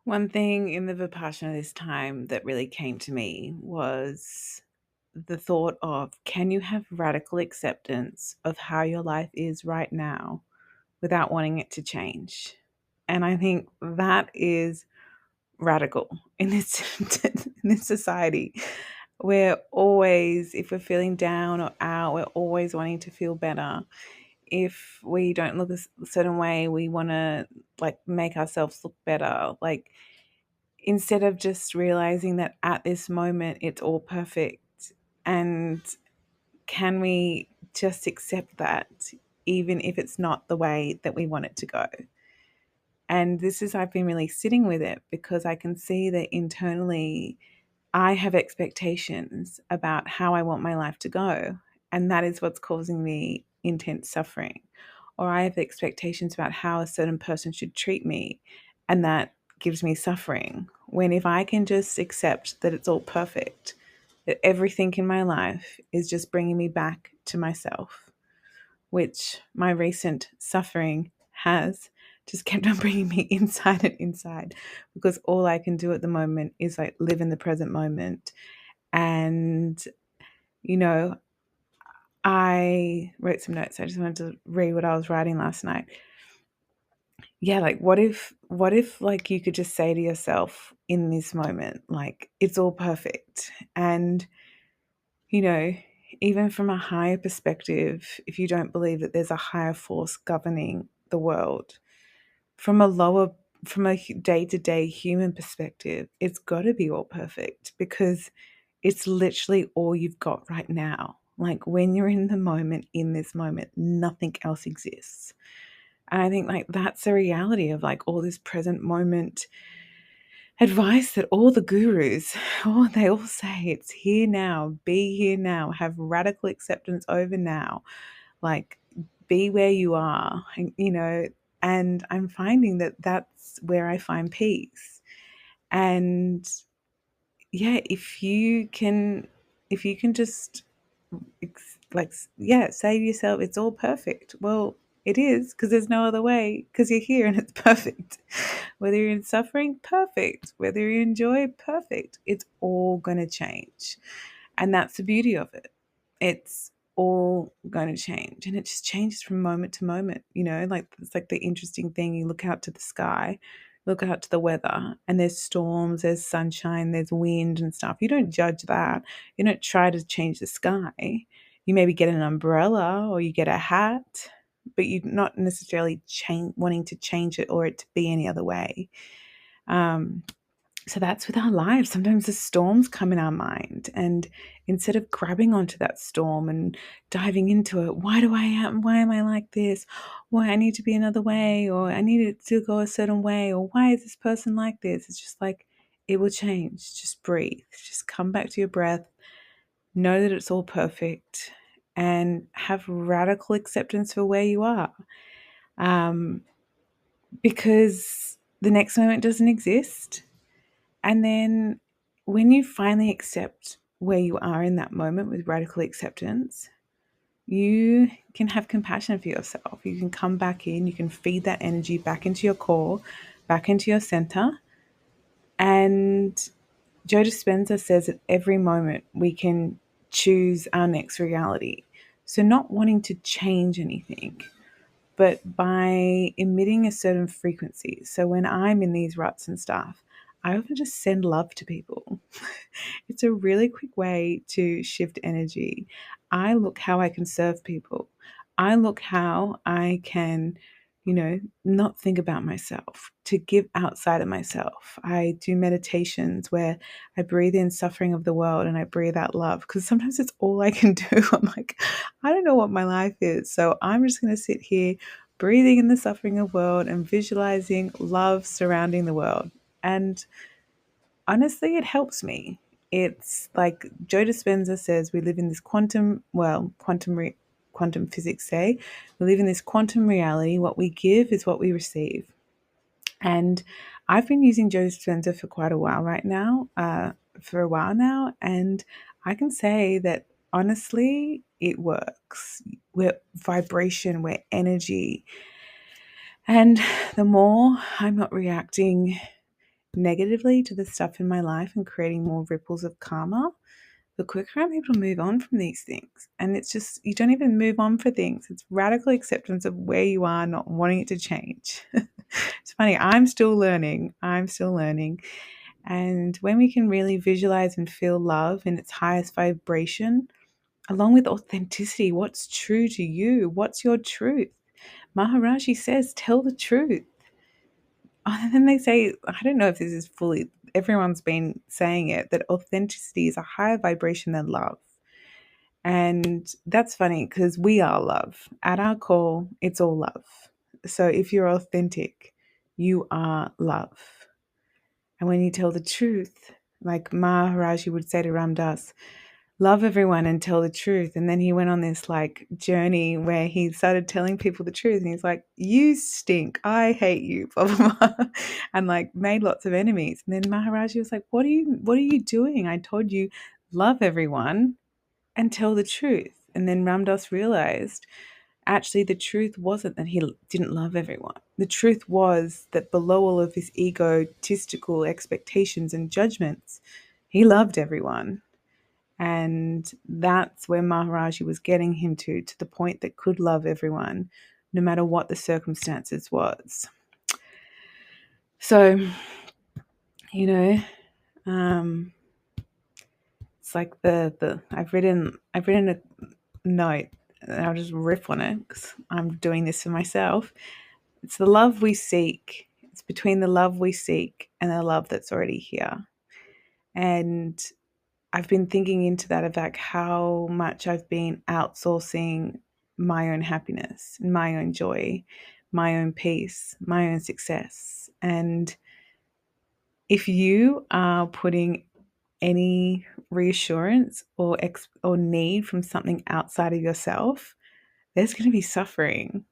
One thing in the Vipassana this time that really came to me was the thought of, can you have radical acceptance of how your life is right now without wanting it to change? And I think that is radical in this in this society. We're always, if we're feeling down or out, we're always wanting to feel better. If we don't look a certain way, we want to like make ourselves look better. Like, instead of just realizing that at this moment it's all perfect, and can we just accept that even if it's not the way that we want it to go? And this is, I've been really sitting with it because I can see that internally I have expectations about how I want my life to go, and that is what's causing me intense suffering. Or I have expectations about how a certain person should treat me, and that gives me suffering. When if I can just accept that it's all perfect, that everything in my life is just bringing me back to myself, which my recent suffering has just kept on bringing me inside and inside, because all I can do at the moment is like live in the present moment. And, you know, I wrote some notes. I just wanted to read what I was writing last night. Yeah, like what if like you could just say to yourself in this moment, like, it's all perfect. And, you know, even from a higher perspective, if you don't believe that there's a higher force governing the world, from a lower, from a day-to-day human perspective, it's got to be all perfect, because it's literally all you've got right now. Like, when you're in the moment, in this moment, nothing else exists. And I think like that's the reality of like all this present moment advice that all the gurus, oh, they all say it's here now, be here now, have radical acceptance over now, like be where you are, and I'm finding that that's where I find peace. And yeah, if you can just yeah, say to yourself, it's all perfect. Well, it is, because there's no other way, because you're here and it's perfect. Whether you're in suffering, perfect. Whether you're in joy, perfect. It's all going to change. And that's the beauty of it. It's all going to change. And it just changes from moment to moment. Like, it's like the interesting thing. You look out to the sky, look out to the weather, and there's storms, there's sunshine, there's wind and stuff. You don't judge that. You don't try to change the sky. You maybe get an umbrella or you get a hat, but you're not necessarily wanting to change it or it to be any other way. Um, so that's with our lives. Sometimes the storms come in our mind, and instead of grabbing onto that storm and diving into it, why am I like this? Why I need to be another way, or I need it to go a certain way, or why is this person like this? It's just like, it will change. Just breathe. Just come back to your breath. Know that it's all perfect, and have radical acceptance for where you are. Um, because the next moment doesn't exist. And then when you finally accept where you are in that moment with radical acceptance, you can have compassion for yourself. You can come back in, you can feed that energy back into your core, back into your center. And Joe Dispenza says at every moment we can choose our next reality. So, not wanting to change anything, but by emitting a certain frequency. So when I'm in these ruts and stuff, I often just send love to people. It's a really quick way to shift energy. I look how I can serve people. I look how I can, not think about myself, to give outside of myself. I do meditations where I breathe in suffering of the world and I breathe out love, because sometimes it's all I can do. I'm like, I don't know what my life is. So I'm just going to sit here breathing in the suffering of the world and visualizing love surrounding the world. And honestly, it helps me. It's like Joe Dispenza says, we live in this quantum physics say, we live in this quantum reality. What we give is what we receive. And I've been using Joe Dispenza for quite a while now, and I can say that honestly, it works. We're vibration, we're energy. And the more I'm not reacting negatively to the stuff in my life and creating more ripples of karma, the quicker I'm able to move on from these things. And it's just, you don't even move on for things. It's radical acceptance of where you are, not wanting it to change. It's funny, I'm still learning. And when we can really visualize and feel love in its highest vibration, along with authenticity, what's true to you? What's your truth? Maharaji says, tell the truth. And then they say, I don't know if this is fully, everyone's been saying it, that authenticity is a higher vibration than love. And that's funny because we are love. At our core, it's all love. So if you're authentic, you are love. And when you tell the truth, like Maharaji would say to Ram Dass, love everyone and tell the truth. And then he went on this like journey where he started telling people the truth. And he's like, you stink. I hate you, blah, blah, blah. And like made lots of enemies. And then Maharaji was like, what are you doing? I told you love everyone and tell the truth. And then Ram Dass realized actually the truth wasn't that he didn't love everyone. The truth was that below all of his egotistical expectations and judgments, he loved everyone. And that's where Maharaji was getting him to the point that could love everyone, no matter what the circumstances was. So, you know, it's like the I've written a note, and I'll just riff on it because I'm doing this for myself. It's the love we seek. It's between the love we seek and the love that's already here. And I've been thinking into that of like how much I've been outsourcing my own happiness, my own joy, my own peace, my own success. And if you are putting any reassurance or need from something outside of yourself, there's going to be suffering.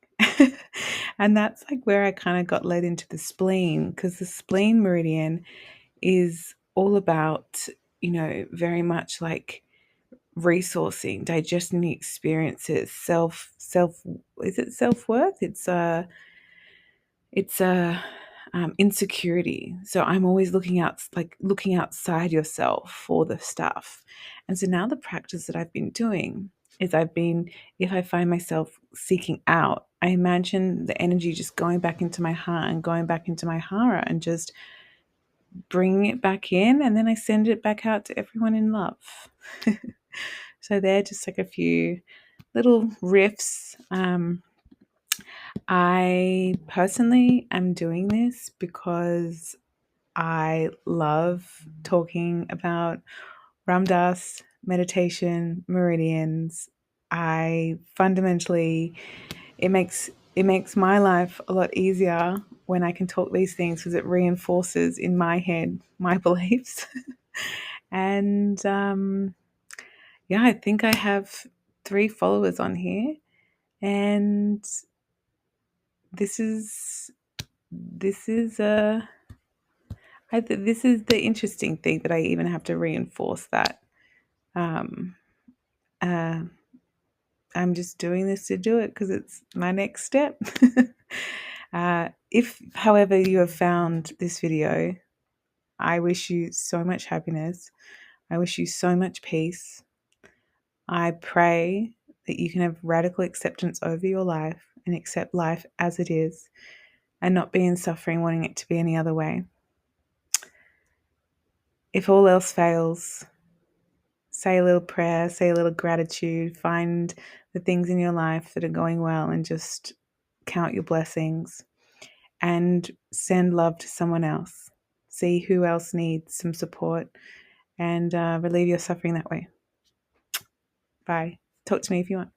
And that's like where I kind of got led into the spleen, because the spleen meridian is all about, very much like resourcing, digesting the experiences, is it self-worth? It's insecurity. So I'm always looking outside yourself for the stuff. And so now the practice that I've been doing is if I find myself seeking out, I imagine the energy just going back into my heart and going back into my hara and just bringing it back in, and then I send it back out to everyone in love. So they're just like a few little riffs. I personally am doing this because I love talking about Ram Dass, meditation, meridians. I fundamentally, it makes my life a lot easier when I can talk these things because it reinforces in my head my beliefs. And I think I have 3 followers on here, and this is this is the interesting thing that I even have to reinforce that. I'm just doing this to do it because it's my next step. If, however, you have found this video, I wish you so much happiness. I wish you so much peace. I pray that you can have radical acceptance over your life and accept life as it is and not be in suffering wanting it to be any other way. If all else fails, say a little prayer, say a little gratitude, find the things in your life that are going well and just count your blessings and send love to someone else. See who else needs some support and relieve your suffering that way. Bye. Talk to me if you want.